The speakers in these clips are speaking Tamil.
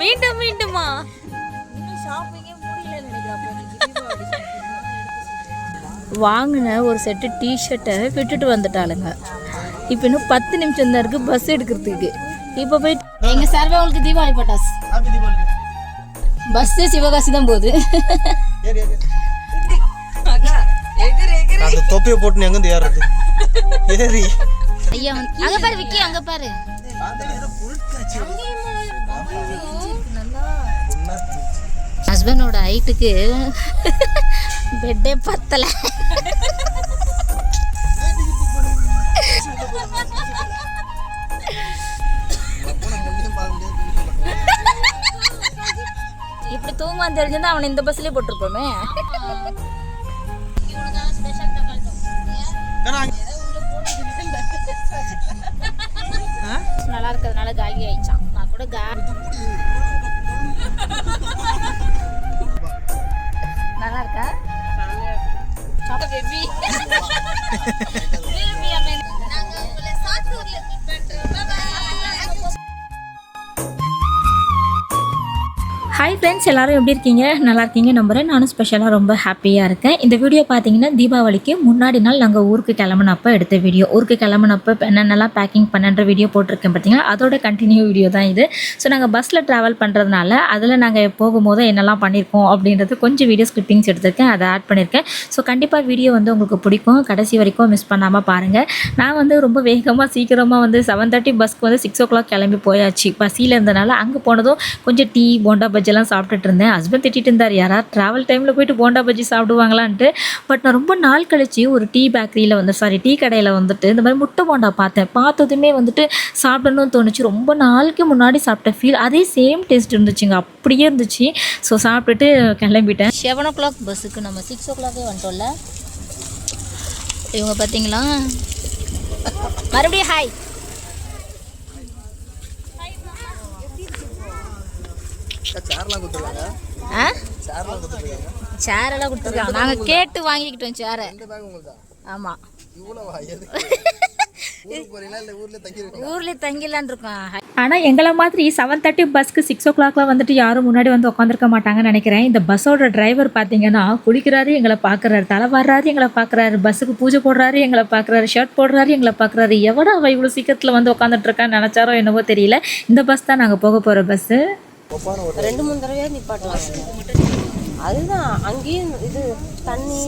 மீண்டும் மீண்டுமா வாங்கின ஒரு செட்டு டிஷர்ட்டை விட்டுட்டு வந்துட்டாளுங்க. இப்போ இன்னும் 10 நிமிஷம் தான் இருக்குது பஸ் எடுக்கிறதுக்கு. இப்போ போயிட்டு எங்கள் சார்பா உங்களுக்கு தீபாவளி பட்டாஸ். பஸ்ஸு சிவகாசி தான் போகுது. அந்த தொப்பியை போட்டு எங்க ஏறது ஏறி ஐயா அங்க பாரு விக்கி, அங்க பாரு ஹஸ்பண்டோட ஹைட்டுக்கு பெட்டே பத்தல. இப்படி தூங்குவான்னு தெரிஞ்சிருந்தா அவனை இந்த பஸ்லயே போட்டிருப்போமே. நல்லா இருக்கிறதுனால காலி ஆயிடுச்சான். நான் கூட நல்லா இருக்கா பேபி. ஹாய் ஃப்ரெண்ட்ஸ், எல்லோரும் எப்படி இருக்கீங்க? நல்லா இருக்கீங்க நம்புகிறேன். நானும் ஸ்பெஷலாக ரொம்ப ஹாப்பியாக இருக்கேன். இந்த வீடியோ பார்த்தீங்கன்னா தீபாவளிக்கு முன்னாடி நாள் நாங்கள் ஊருக்கு கிளம்புனப்போ எடுத்த வீடியோ. ஊருக்கு கிளம்புனப்போ என்னென்னலாம் பேக்கிங் பண்ணுற வீடியோ போட்டிருக்கேன் பார்த்தீங்கன்னா, அதோட கண்டினியூ வீடியோ தான் இது. ஸோ நாங்கள் பஸ்ஸில் ட்ராவல் பண்ணுறதுனால அதில் நாங்கள் போகும்போது என்னெல்லாம் பண்ணியிருக்கோம் அப்படின்றது கொஞ்சம் வீடியோஸ் கிளிப்பிங்ஸ் எடுத்திருக்கேன், அதை ஆட் பண்ணியிருக்கேன். ஸோ கண்டிப்பாக வீடியோ வந்து உங்களுக்கு பிடிக்கும். கடைசி வரைக்கும் மிஸ் பண்ணாமல் பாருங்கள். நான் வந்து ரொம்ப வேகமாக சீக்கிரமாக வந்து 7:30 பஸ்க்கு வந்து 6 o'clock கிளம்பி போயாச்சு. பசியில் இருந்தனால அங்கே போனதும் கொஞ்சம் டீ போண்டா பஜ்ஜி எல்லாம் சாப்பிட்டுட்டு இருந்தேன். ஹஸ்பண்ட் திட்டிட்டு இருந்தார், யாராவது ட்ராவல் டைமில் போயிட்டு போண்டா பஜ்ஜி சாப்பிடுவாங்களான்ட்டு. பட் நான் ரொம்ப நாள் கழிச்சு ஒரு டீ கடையில் வந்துட்டு இந்த மாதிரி முட்டை போண்டா பார்த்ததுமே வந்துட்டு சாப்பிடணும்னு தோணுச்சு. ரொம்ப நாளுக்கு முன்னாடி சாப்பிட்ட ஃபீல், அதே சேம் டேஸ்ட் இருந்துச்சுங்க, அப்படியே இருந்துச்சு. ஸோ சாப்பிட்டுட்டு கிளம்பிட்டேன். 7 o'clock பஸ்ஸுக்கு நம்ம 6 o'clock வந்துட்டோம்ல. இவங்க பார்த்தீங்களா, மறுபடியும் ஹாய். சேரெல்லாம் கொடுத்துருக்காங்க, நாங்கள் கேட்டு வாங்கிக்கிட்டோம் சேரை. ஆமாம், ஊர்லேயே தங்கிடலான் இருக்கோம். ஆனால் எங்களை மாதிரி 7:30 பஸ்க்கு 6 o'clock வந்துட்டு யாரும் முன்னாடி வந்து உட்காந்துருக்க மாட்டாங்கன்னு நினைக்கிறேன். இந்த பஸ்ஸோட டிரைவர் பார்த்தீங்கன்னா குளிக்கிறாரு, எங்களை பார்க்குறாரு, தலை வர்றாரு, எங்களை பார்க்குறாரு, பஸ்ஸுக்கு பூஜை போடுறாரு, எங்களை பார்க்குறாரு, ஷர்ட் போடுறாரு, எங்களை பார்க்குறாரு. எவ்வளோ அவள் இவ்வளோ சீக்கிரத்தில் வந்து உட்காந்துட்டு இருக்கான்னு நினச்சாரோ என்னவோ தெரியல. இந்த பஸ் தான் நாங்கள் போக போகிற பஸ்ஸு. 2-3 தடவையாக நிப்பாட்டலாம். அதுதான் அங்கேயும் இது தண்ணி.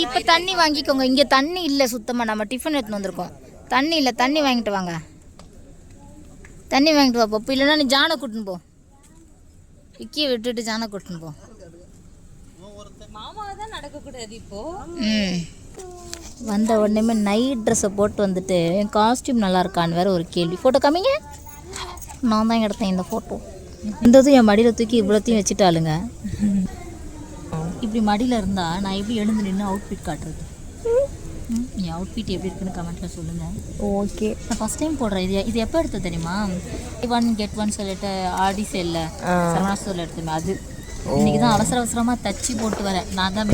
இப்போ தண்ணி வாங்கிக்கோங்க. இங்கே தண்ணி இல்லை சுத்தமாக. நம்ம டிஃபன் எடுத்துன்னு வந்திருக்கோம், தண்ணி இல்லை. தண்ணி வாங்கிட்டு வாங்க, தண்ணி வாங்கிட்டு வா பப்பு. இல்லைன்னா நீ ஜானை கூட்டின்னு போ, விக்கியை விட்டுட்டு ஜானை கூட்டின்னு போ. மாமா தான் நடக்கக்கூடாது இப்போ. வந்த உடனே நைட் ட்ரெஸ்ஸை போட்டு வந்துட்டு என் காஸ்டியூம் நல்லா இருக்கான்னு வேறு ஒரு கேள்வி. ஃபோட்டோ காமிங்க. நான் தான் எடுத்தேன் இந்த ஃபோட்டோ. இந்ததும் என் மடியில் தூக்கி இவ்வளோத்தையும் வச்சுட்டாளுங்க. இப்படி மடியில் இருந்தால் நான் எப்படி எழுந்து நின்று அவுட்ஃபிட் காட்டுறது? என் அவுட்ஃபிட் எப்படி இருக்குன்னு கமெண்ட்டில் சொல்லுங்கள். ஓகே, நான் ஃபஸ்ட் டைம் போடுறேன். இது எப்போ எடுத்தது தெரியுமா? 1 get 1 சொல்லிட்டு ஆடி சேலில் சரவணா ஸ்டோரில் எடுத்தேன். அது இன்னைக்கு தான் அவசரமாக தச்சு போட்டு வரேன். நான் தான்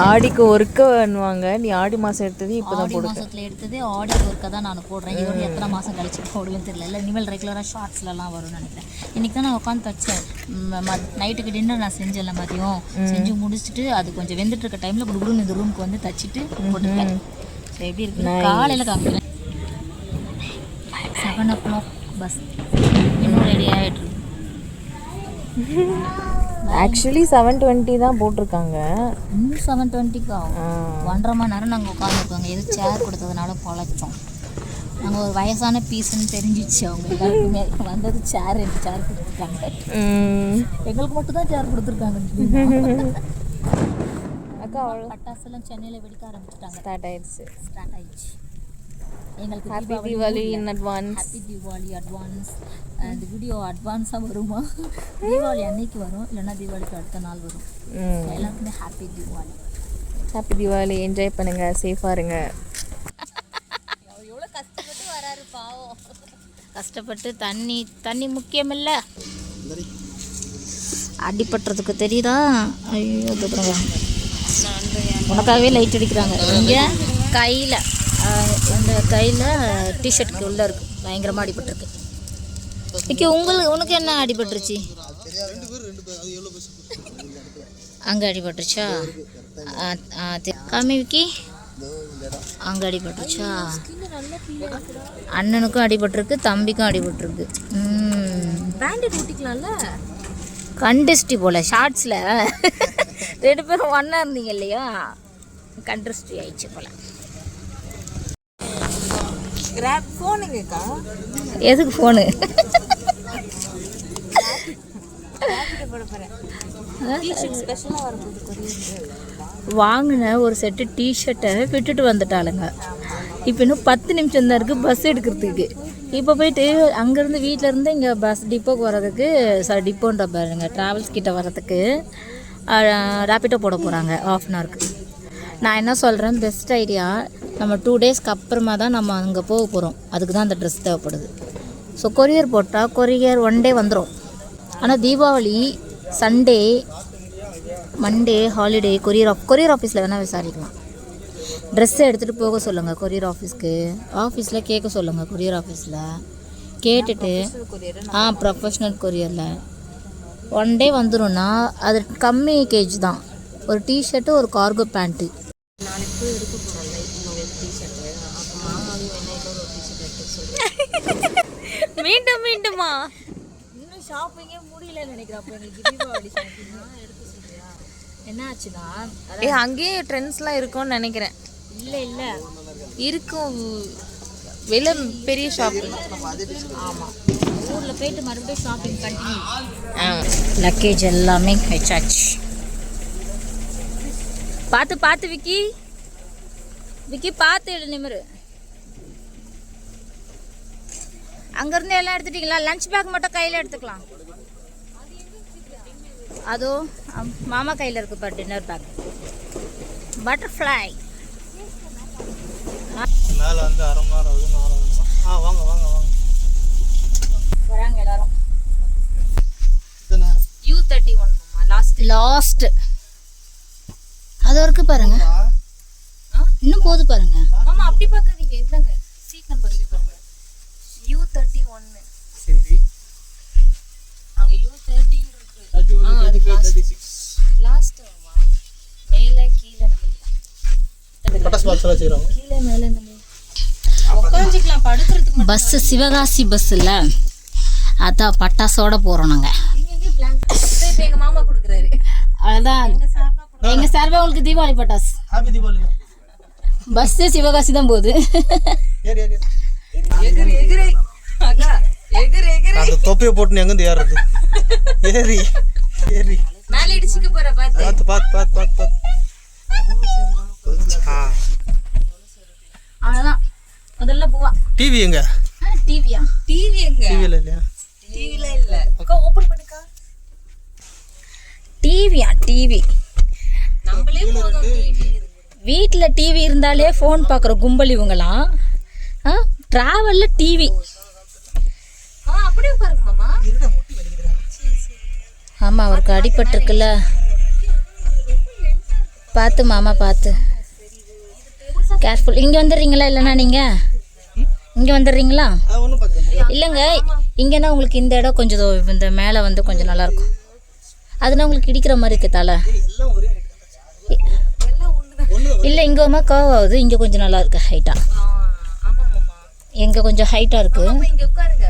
ஆடிக்கு ஒர்க்கு பண்ணுவாங்க. நீ ஆடி மாதம் எடுத்தது இப்போ தான் போடுறேன். மாதத்தில் எடுத்தது ஆடிக்கு ஒர்க்கை தான் நான் போடுறேன். இது வந்து எத்தனை மாதம் கழிச்சு போடுவேன்னு தெரியல. இல்லை இனிமேல் ரெகுலராக ஷார்ட்ஸ்லாம் வரும்னு நினைக்கிறேன். இன்றைக்கி தான் நான் உட்காந்து தச்சேன். நைட்டுக்கு டின்னர் நான் செஞ்சேன்ல, மதியம் செஞ்சு முடிச்சுட்டு அது கொஞ்சம் வெந்துட்டு இருக்க டைமில் குடுகுடுன்னு இந்த ரூமுக்கு வந்து தச்சுட்டு போட்டுருக்கேன். ஸோ எப்படி இருக்குன்னு காலையில் காமிக்கிறேன். 7 o'clock பஸ் இன்னும் ரெடி ஆகிட்டு. ஆக்சுவலி 7:20 தான் போட்டிருக்காங்க. இன்னும் 7:20க்கு ஆகும். 1.5 மணி நேரம் நாங்கள் உட்காந்துருக்கோங்க. எது சேர் கொடுத்ததுனால பொழைச்சோம். நாங்கள் ஒரு வயசான பீஸுன்னு தெரிஞ்சிச்சு அவங்க எல்லாருக்குமே. வந்தது சேர், 2 சேர் கொடுத்துருக்காங்க. எங்களுக்கு மட்டும் தான் சேர் கொடுத்துருக்காங்க. அக்கா பட்டாசுலாம் சென்னையில் வெடிக்க ஆரம்பிச்சிட்டாங்க. ஸ்டார்ட் ஆயிடுச்சு. எங்களுக்கு happy Deepavali in advance. Happy Deepavali advance. இந்த வீடியோ அட்வான்ஸாக வருமா? தீபாவளி அன்னைக்கு வரும், இல்லைன்னா தீபாவளிக்கு அடுத்த நாள் வரும். எல்லாருக்குமே happy Deepavali. Happy Deepavali. Enjoy பண்ணுங்க, சேஃபாக இருங்க. எவ்வளோ கஷ்டப்பட்டு வராரு பாவம். கஷ்டப்பட்டு தண்ணி முக்கியம் இல்லை. அடிபட்டுறதுக்கு தெரியுதா? ஐயோ, உனக்காகவே லைட் அடிக்கிறாங்க. இங்கே கையில், இந்த கையில் டிஷர்ட்டுக்கு உள்ளே இருக்குது, பயங்கரமாக அடிபட்டுருக்கு. விக்கி உனக்கு என்ன அடிபட்டுருச்சு? அங்கே அடிபட்டுருச்சா? காமி விக்கி, அங்கே அடிபட்டுருச்சா? அண்ணனுக்கும் அடிபட்டிருக்கு, தம்பிக்கும் அடிபட்டிருக்கு. பேண்டேட் ஊட்டிக்கலாம்ல. கண்டிஸ்டி போல ஷார்ட்ஸில் 2 பேரும் ஒன்றா இருந்தீங்க இல்லையா, கண்டிஸ்டி ஆயிடுச்சு போல. கிராப் ஃபோனுங்கக்கா. எதுக்கு ஃபோனு? வாங்கின ஒரு செட்டு டிஷர்ட்டை விட்டுட்டு வந்துட்டாளுங்க. இப்போ இன்னும் 10 நிமிஷம் தான் இருக்குது பஸ் எடுக்கிறதுக்கு. இப்போ போயிட்டு அங்கேருந்து வீட்டிலேருந்து இங்கே பஸ் டிப்போக்கு வர்றதுக்கு டிப்போன்ற பாருங்க ட்ராவல்ஸ் கிட்ட வர்றதுக்கு ரேப்பிட்டோ போட போகிறாங்க ½ ஹவருக்கு. நான் என்ன சொல்கிறேன், பெஸ்ட் ஐடியா, நம்ம 2 டேஸ்க்கு அப்புறமா தான் நம்ம அங்கே போக போகிறோம். அதுக்கு தான் அந்த ட்ரெஸ் தேவைப்படுது. ஸோ கொரியர் போட்டால் கொரியர் 1 டே வந்துடும். ஆனால் Deepavali, Sunday, Monday holiday courier ஆஃபீஸில் வேணால் விசாரிக்கலாம். ட்ரெஸ்ஸை எடுத்துகிட்டு போக சொல்லுங்கள் கொரியர் ஆஃபீஸ்க்கு. ஆஃபீஸில் கேட்க சொல்லுங்கள் கொரியர் ஆஃபீஸில். கேட்டுட்டு ப்ரொஃபஷ்னல் கொரியரில் 1 டே வந்துடும்னா அது கம்மி கேஜ் தான். ஒரு டிஷர்ட்டு, ஒரு கார்கோ பேண்ட்டு. நாளைக்கு எடுக்க போகிறோம்ல இன்னொரு டிஷர்ட்டு. அப்போ மாமாவும் என்ன இன்னொரு டிஷர்ட் எடுத்து சொல்லுங்கள். மீண்டுமா இன்னும் ஷாப்பிங்கே முடியலன்னு நினைக்கிறேன். அப்போ எனக்கு தீபாவளி ஷாப்பிங்லாம் எடுக்க சொல்லியா? என்ன ஆச்சுன்னா, அங்கேயே ட்ரெண்ட்ஸ்லாம் இருக்கும்னு நினைக்கிறேன். இல்லை இருக்கும், வெளில பெரிய ஷாப்பிங். ஆமாம், ஊரில் போயிட்டு மறுபடியும் ஷாப்பிங் கண்டினியூ. லக்கேஜ் எல்லாமே வச்சாச்சு. பார்த்து விக்கி பார்த்து எடு நிமிரு. அங்கேருந்து எல்லாம் எடுத்துட்டிங்களா? லஞ்ச் பேக் மட்டும் கையில் எடுத்துக்கலாம். அதோ மாமா கையில் இருக்குப்பா டின்னர் பேக். பட்டர்ஃப்ளை மேலே வந்து 1/2 மணி நேரம் ஆகுது, 4 மணி நேரம். வாங்க வராங்க எல்லாரும். இதுதானே U31 லாஸ்ட் அது வரைக்கும் பாருங்க. இன்னும் போது பாருங்க. மாமா அப்படி பார்க்காதீங்க, இல்லைங்க சீட் நம்பர் இது பாருங்க, U31. சரி, அங்கே U13 இருக்கு. 36 லாஸ்ட் மேலே கீழே நம்ம பட்டாசு பாக்ஸ் எல்லாம் செய்கிறாங்க. கீழே மேலே நம்ம உட்காந்துக்கலாம் படுக்கிறதுக்கு. பஸ்ஸு சிவகாசி பஸ்ஸில் அதான் பட்டாசோட போகிறோம் நாங்கள். இப்போ எங்கள் மாமா கொடுக்குறாரு. அதான் எங்கள் சார்பாக உங்களுக்கு தீபாவளி பட்டாசு. ஹாப்பி தீபாவளி. பஸ்ஸு சிவகாசி தான் போகுது. ஏறு ஏறு எகிரி எகிரி அக்கா, எகிரி எகிரி. அந்த தொப்பியை போட்டு நீ எங்கேருந்து ஏறுறது? ஏறி ஏறி மேலே இடிச்சுக்க போற பார்த்து. பார்த்து அவ்வளோதான். முதல்ல போவா. டிவி எங்க? டிவியா? டிவி எங்க? டிவியில் இல்லையா? டிவில இல்ல. அக்கா ஓபன் பண்ணுக்கா. டிவியா? டிவி நம்மளே போதும். டிவி வீட்டில் டிவி இருந்தாலே ஃபோன் பார்க்குற கும்பல் இவங்களாம். ட்ராவலில் டிவி. அப்படியே பாருங்க மாமா. ஆமாம், அவருக்கு அடிபட்டிருக்குல்ல. பார்த்து மாமா பார்த்து, கேர்ஃபுல். இங்கே வந்துடுறீங்களா? இல்லைண்ணா நீங்கள் இங்கே வந்துடுறீங்களா? ஒன்றும் பார்த்துக்கல. இல்லைங்க, இங்கேனா உங்களுக்கு இந்த இடம் கொஞ்சம் இந்த மேலே வந்து கொஞ்சம் நல்லாயிருக்கும். அதுனா உங்களுக்கு இடிக்கிற மாதிரி இருக்கு தலை. இல்லை, இங்கே ஒரு மாதிரி கர்வ் ஆகுது. இங்கே கொஞ்சம் நல்லா இருக்கு ஹைட்டாக. ஆமா மாமா, எங்கே கொஞ்சம் ஹைட்டாக இருக்குது. இங்க உட்காருங்க,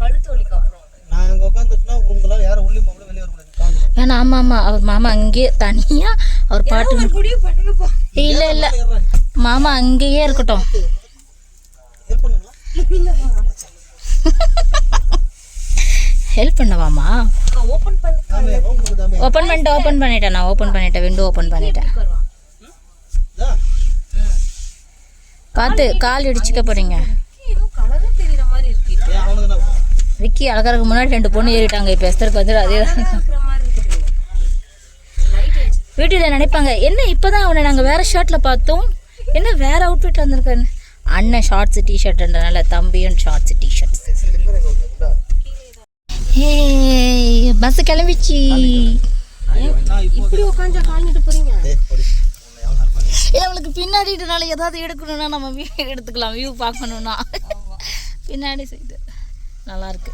கழுத்து வலிக்கு. அப்புறம் நான் இங்கே உட்காந்துட்டுனா உங்களால் யாரும் உள்ளே போக வெளியே வரக்கூடாது. வேணா. ஆமாம், அவர் மாமா அங்கேயே தனியாக அவர் பாட்டு. முடிவு பண்ணுங்கப்பா. இல்லை மாமா அங்கேயே இருக்கட்டும். ஹெல்ப் பண்ணுங்களா? ஹெல்ப் பண்ணவாமா? ஓபன் பண்ணு. ஓப்பன் பண்ணிட்டேன். நான் ஓப்பன் பண்ணிட்டேன். விண்டோ ஓப்பன் பண்ணிட்டேன். பார்த்து கால் இடிச்சுக்க போறீங்க. ஏதோ கலரே தெரியற மாதிரி இருக்கு. விக்கி அழகருக்கு முன்னாடி 2 பொண்ணு ஏறிட்டாங்க. இப்போ எஸ்தருக்கு வந்து அதே தான் வீட்டில் நினைப்பாங்க, என்ன இப்போ தான் அவனை நாங்கள் வேறு ஷர்ட்டில் பார்த்தோம், என்ன வேறு அவுட்ஃபிட்டில் வந்திருக்கான்னு. அண்ணன் ஷார்ட்ஸு டிஷர்ட்ன்றனால தம்பியும் ஷார்ட்ஸு டிஷர்ட்ஸ். ஏ பஸ் கிளம்பிச்சு. இப்படி உட்காந்து காணிட்டு போறீங்க. இல்லை, அவளுக்கு பின்னாடினால ஏதாவது எடுக்கணும்னா நம்ம வியூ எடுத்துக்கலாம். வியூ பார்க்கணுன்னா பின்னாடி சைடு நல்லாயிருக்கு.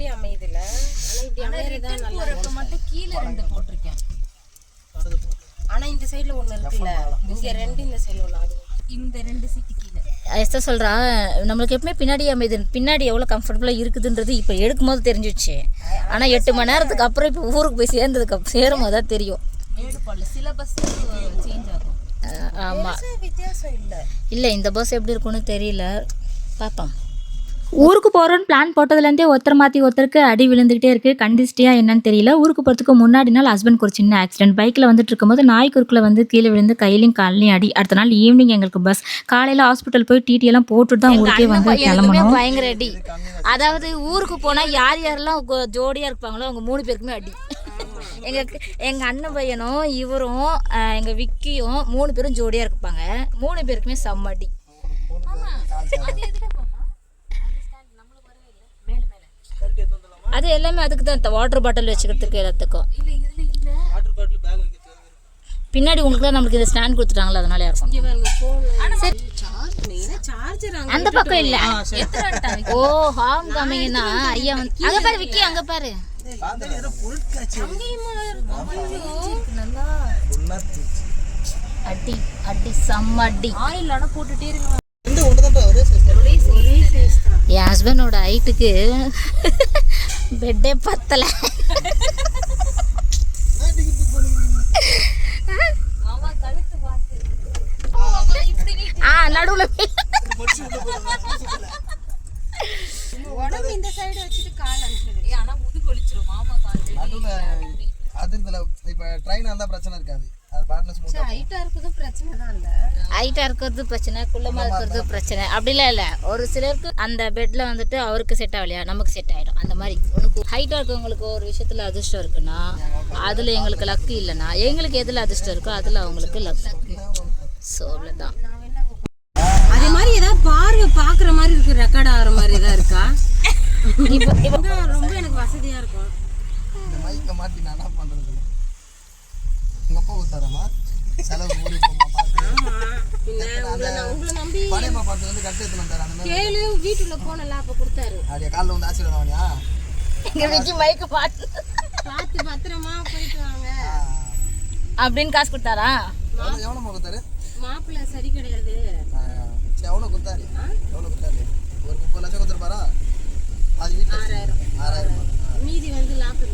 பின்னாடி அமையுதுல. ஆனா இப்படி அமையறதுதான் நல்லா இருக்கு. மட்டும் கீழே 2 போட்டிருக்கேன். ஆனா இந்த சைடுல ஒண்ணு இருக்குல்ல, இங்க 2 இந்த சைடுல ஒண்ணு. அது இந்த 2 சீட்டு கீழே எஸ்தா சொல்கிறா. நம்மளுக்கு எப்பவுமே பின்னாடி அமைது, பின்னாடி எவ்வளோ கம்ஃபர்டபுளாக இருக்குதுன்றது இப்போ எடுக்கும்போது தெரிஞ்சிடுச்சு. ஆனால் 8 மணி நேரத்துக்கு அப்புறம் இப்போ ஊருக்கு போய் சேரும்போது தான் தெரியும். சில பஸ் சேஞ்ச் ஆகும். ஆமாம், வித்தியாசம் இல்லை இந்த பஸ் எப்படி இருக்குன்னு தெரியல, பார்ப்போம். ஊருக்கு போகிறோன்னு பிளான் போட்டதுலேருந்தே ஒருத்தர் மாற்றி ஒருத்தருக்கு அடி விழுந்துகிட்டே இருக்குது. கண்டிஸ்டியா என்னன்னு தெரியல. ஊருக்கு போகிறதுக்கு முன்னாடி நாள் ஹஸ்பண்ட்க்கு ஒரு சின்ன ஆக்சிடென்ட். பைக்கில் வந்துட்டு இருக்கும்போது நாய் குறுக்கில் வந்து கீழே விழுந்து கையிலையும் காலையும் அடி. அடுத்த நாள் ஈவினிங் எங்களுக்கு பஸ். காலையில் ஹாஸ்பிட்டல் போய் டிடி எல்லாம் போட்டுட்டு தான் ஊருக்கே வந்து கிளம்பணும். பயங்கர அடி. அதாவது ஊருக்கு போனால் யார் யாரெல்லாம் ஜோடியாக இருப்பாங்களோ அவங்க 3 பேருக்குமே அடி. எங்கள் அண்ணன் பையனும் இவரும் எங்கள் விக்கியும் 3 பேரும் ஜோடியாக இருப்பாங்க. 3 பேருக்குமே செம்ம அடி. அது எல்லாமே அதுக்கு தான், வாட்டர் பாட்டில் வச்சுக்கிறதுக்கு எல்லாத்துக்கும். பின்னாடி உங்களுக்கு நம்மளுக்கு இந்த ஸ்டாண்ட் கொடுத்துட்டாங்களா, அதனால இருக்கும். அந்த பக்கம் இல்ல. ஓ ஹாம் கமிங்னா ஐயா வந்து அங்க பாரு விக்கி, அங்க பாரு. அடி அடி செம்ம அடி. ஆயிலான போட்டுட்டே இருங்க. என் ஹஸ்பண்டோட ஹைட்டுக்கு பெட்டே பத்தல. நடுவுல உடம்பு இந்த சைடு வச்சுட்டு கால் அனுப்பிடுது. ஆனா முதுகு ஒலிச்சிரும் மாமா கால். நடுவுல அதுல இப்ப ட்ரெயின் வந்தா பிரச்சனை இருக்காது. அது பாட்ல ஸ்மூத்தா ஹைட்டா இருக்குது பிரச்சனை தான் இல்ல. ஹைட்டா இருக்கிறது பிரச்சனை, குள்ளமா இருக்கிறது பிரச்சனை அப்படிலாம் இல்லை. ஒரு சிலருக்கு அந்த பெட்ல வந்துட்டு அவருக்கு செட் ஆகலையா, நமக்கு செட் ஆகிடும். அந்த மாதிரி உனக்கு ஹைட்டாக இருக்கவங்களுக்கு ஒரு விஷயத்தில் அதிர்ஷ்டம் இருக்குன்னா அதில் எங்களுக்கு லக்கு இல்லைன்னா எங்களுக்கு எதில் அதிர்ஷ்டம் இருக்கோ அதில் அவங்களுக்கு லக்கு. ஸோ அவ்வளோதான். அதே மாதிரி ஏதாவது பார்வை பார்க்குற மாதிரி இருக்கு, ரெக்கார்ட் ஆகிற மாதிரி ஏதாவது இருக்கா? இப்போ ரொம்ப எனக்கு வசதியாக இருக்கும். இந்த மைக்கை மாட்டி நான் என்ன பண்ணுறது? உங்கள் அப்பா ஊத்தாரமா செலவு ஊடி போமா உங்களை நம்பி பழையப்பா பார்த்து வந்து கட்டு எடுத்து வந்தாரு. அந்த மாதிரி கேளு வீட்டுல போனல அப்ப கொடுத்தாரு. அப்படியே காலில் வந்து ஆசீர்வாதம்யா எங்க வீட்டு மைக்கு பார்த்து பத்திரமா போயிட்டு வாங்க அப்படின்னு காசு கொடுத்தாரா? எவ்வளோ கொடுத்தாரு? மாப்பிள்ளை சரி கிடையாது. எவ்வளோ கொடுத்தாரு? எவ்வளோ கொடுத்தாரு? ஒரு 30 லட்சம் கொடுத்துருப்பாரா? அது வீட்டில் 6000 மீதி வந்து லாக்கு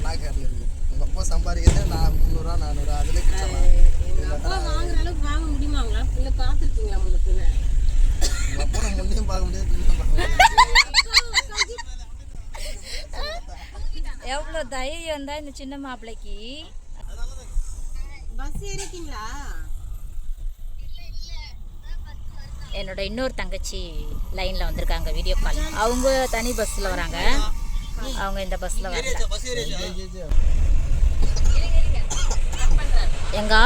லாக்கரில் இருக்குது. உங்கள் அப்பா சம்பாதிக்கிறது நான் 300 400 அதில் எங்கள் அப்பா வாங்குற அளவுக்கு வாங்க முடியுமாங்களா? இல்லை பார்த்துருக்கீங்களா உங்களுக்கு? உங்கள் அப்பா நான் முன்னையும் பார்க்க முடியாது, பின்னும் பார்க்க முடியாது. எவ்வளோ தைரியம் தான் இந்த சின்ன மாப்பிள்ளைக்கு. பஸ் ஏறிட்டீங்களா? என்னோட இன்னொரு தங்கச்சி லைனில் வந்திருக்காங்க வீடியோ கால். அவங்க தனி பஸ்ஸில் வராங்க, அவங்க இந்த பஸ்ஸில் வரல. எங்கள்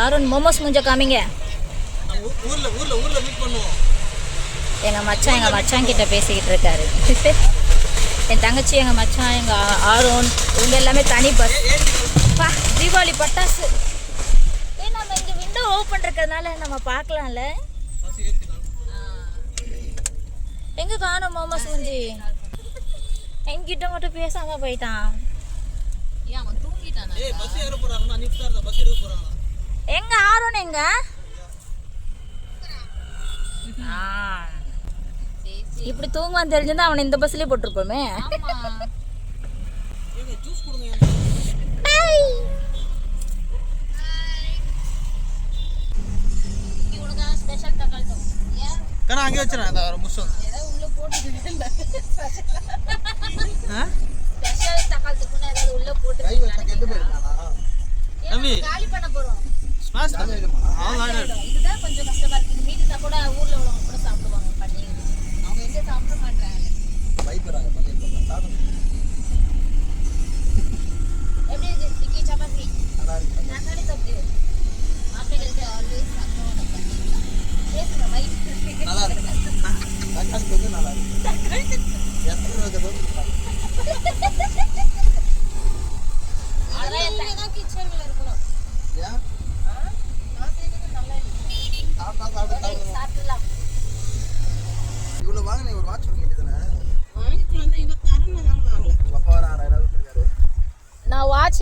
ஆரோன் மோமோஸ் மூஞ்ச காமிங்க. எங்கள் மச்சான் கிட்ட பேசிக்கிட்டு இருக்காரு. என் தங்கச்சி, எங்கள் மச்சான், எங்கள் ஆரோன் இவங்க எல்லாமே தனி பஸ். பா தீபாவளி பட்டாசு. நம்ம இங்கே விண்டோ ஓப்பன் இருக்கிறதுனால நம்ம பார்க்கலாம்ல. எங்கே காணோம் மோமோஸ் மூஞ்சி? என்கிட்ட மட்டும் பேசாம போயிட்டான். எங்க ஆரோன் எங்க? இப்படி தூங்குவான்னு தெரிஞ்சிருந்தா அவனை இந்த பஸ்லயே போட்டிருப்போமே. அங்கே வச்சுறேன் அந்த ஒரு முஷம் காலி பண்ண போறோம். இதுதான் கொஞ்சம் கஷ்டமா இருக்கு. மீதி கூட ஊர்ல உள்ளவங்க கூட சாப்பிடுவாங்க. பண்ணி அவங்க எங்க சாப்பிட மாட்டாங்க. எப்படி இருக்கு டிக்கி சப்பாத்தி? நான் தானே தப்பு மாப்பிள்ளைகளுக்கு ஆல்வேஸ் சாப்பிடுவாங்க. பேசுங்க மைக் நல்லா இருக்கு. நல்லா இருக்கு. இவ்வளவு வாங்க, ஒரு வாட்ச் வாங்கிட்டு தானே வாங்கிட்டு வந்து இவ தரணும்.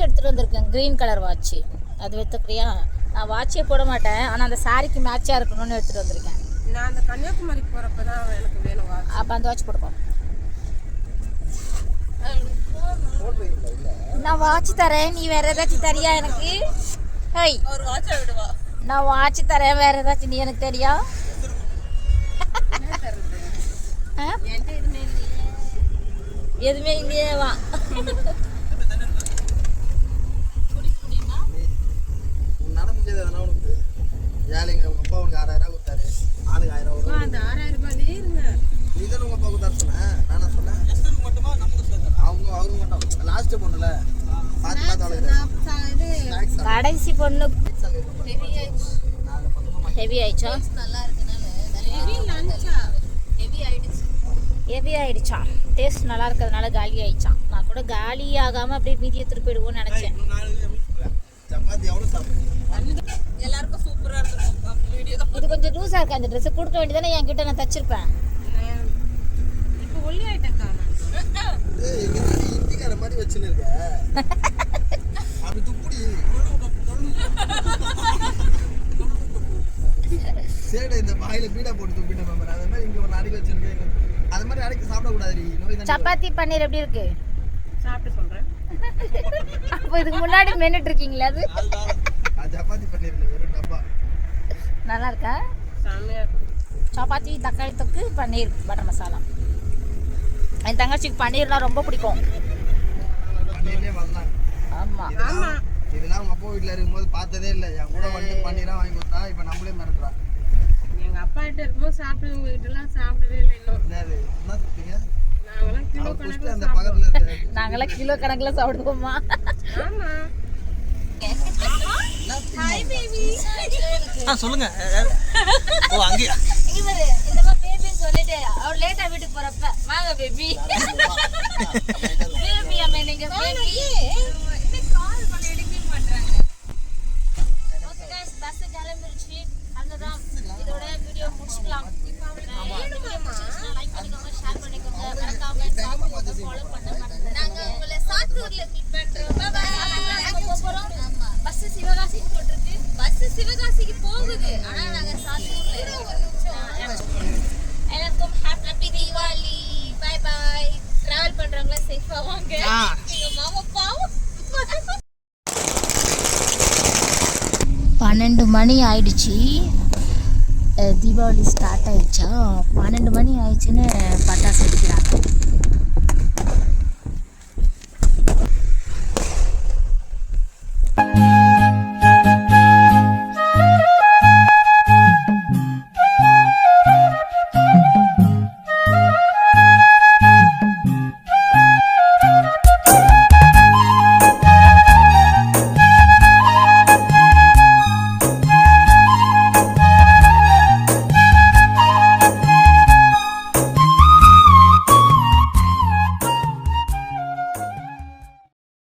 வாட்ச் எடுத்துகிட்டு வந்திருக்கேன், க்ரீன் கலர் வாட்ச்சு. அது எடுத்துக்கிறியா? நான் வாட்சே போட மாட்டேன், ஆனால் அந்த சாரிக்கு மேட்சாக இருக்கணும்னு எடுத்துகிட்டு வந்திருக்கேன். நான் அந்த கன்னியாகுமரி போகிறப்ப தான் எனக்கு வேணும் வாட்ச். அப்போ அந்த வாட்ச் போடுப்போம். நான் வாட்ச் தரேன், நீ வேற ஏதாச்சும் தரியா எனக்கு? ஹை, ஒரு வாட்சை விடுவா. நான் வாட்ச் தரேன், வேற ஏதாச்சும் நீ எனக்கு தெரியா? என்கிட்ட எதுவுமே இல்லையே. எதுவுமே இல்லையே, வா. உன்னால முடிஞ்சது எதனா உனக்கு ஏழைங்க உங்க அப்பா உனக்கு 6000 கொடுத்தாரு, ஆளுக்கு 1000 அப்பா, அந்த 6000 ரூபாயிலே இருங்க. நீ தானே உங்க அப்பா கொடுத்தாரு சொன்னேன். நானா சொன்னேன் மட்டுமா நமக்கு அவங்க மட்டும் லாஸ்ட் பொண்ணுல பார்த்து பார்த்து அவ்வளோ இது கடைசி பொண்ணு ஹெவி ஆயிடுச்சா? நல்லா இருக்கனால ஹெவி லஞ்சா ஹெவி ஆயிடுச்சா? டேஸ்ட் நல்லா இருக்கிறதுனால காலி ஆயிடுச்சான். நான் கூட காலி ஆகாமல் அப்படியே மீதியை திருப்பிடுவோன்னு நினச்சேன். சப்பாத்தி எவ்வளோ சாப்பிடுங்க? எல்லாருக்கும் சூப்பரா இருக்கும் வீடியோ. இது கொஞ்சம் லூஸாக இருக்கு. அந்த ட்ரெஸ்ஸை கொடுக்க வேண்டியதானே, என்கிட்ட நான் தச்சிருப்பேன். இப்போ ஒல்லி ஆயிட்டேன்க்கா நான். இந்திக்கார மாதிரி வச்சுன்னு இருக்க அப்படி துப்புடி சரி. இந்த வாயில பீடா போட்டு துப்பிட்ட மேம். அதே மாதிரி இங்க ஒரு அடிக்க வச்சிருக்கேன். அது மாதிரி அடிக்க சாப்பிடக்கூடாது. நோய் தான். சப்பாத்தி பன்னீர் எப்படி இருக்கு? சாப்பிட்டு சொல்றேன். அப்போ இதுக்கு முன்னாடி மென்னுட்டு இருக்கீங்களா? அது அது சப்பாத்தி பண்ணிரல, வெறும் டப்பா. நல்லா இருக்கா? சாமியா இருக்கு. சப்பாத்தி, தக்காளி தொக்கு, பன்னீர் பட்டர் மசாலா. என் தங்கச்சிக்கு பன்னீர்லாம் ரொம்ப பிடிக்கும். பன்னீர்லயே வந்தாங்க. ஆமாம். இதெல்லாம் உங்க அப்பா வீட்டுல இருக்கும்போது பார்த்ததே இல்லை. என் கூட வந்து பன்னீரா வாங்கி கொடுத்தா இப்ப நம்மளே மிரட்டுறா. எங்க அப்பா கிட்ட இருக்கும்போது சாப்பிட்டு உங்க கிட்ட எல்லாம் சாப்பிடவே இல்லை இன்னும். என்னது என்ன சொல்றீங்க? நாங்களாம் கிலோ அவர் கணக்குல குஷ்டு அந்த பக்கத்துல இருக்கு. நாங்களாம் கிலோ கணக்கில் சாப்பிடுவோமா? ஆமா. Hi baby. சொல்லுங்க. ஓ அங்கயா? இங்க பாரு, இந்த மாதிரி பேபின்னு சொல்லிட்டு அவர் லேட்டா வீட்டுக்கு போறப்ப வாங்க பேபி. பேபி அம்மா நீங்க பேபி. இந்த கால் பண்ண எடுக்கவே மாட்டாங்க. ஓகே गाइस, பஸ் கிளம்பிருச்சு. அவ்வளவுதான். இதோட வீடியோ முடிச்சுக்கலாம். லைக் பண்ணிக்கோங்க, ஷேர் பண்ணிக்கோங்க, மறக்காம ஃபாலோ பண்ண மறந்துடாதீங்க. நாங்க உங்களை சாத்தூர்ல மீட் பண்றோம். Bye bye. நாங்க போறோம். பஸ் சிவகாசிக்கு போட்டுருக்கு. பஸ் சிவகாசிக்கு போகுது. ஆனா நாங்க சாத்தூர்ல இருக்கோம். எல்லாருக்கும் happy Deepavali. Bye bye. Travel பண்றவங்க சேஃபா வாங்க. எங்க மாமா பாவம் 12 மணி ஆயிடுச்சு. தீபாவளி ஸ்டார்ட் ஆயிடுச்சா? 12 மணி ஆயிடுச்சுன்னு பட்டாசு வெடிக்கிறாங்க.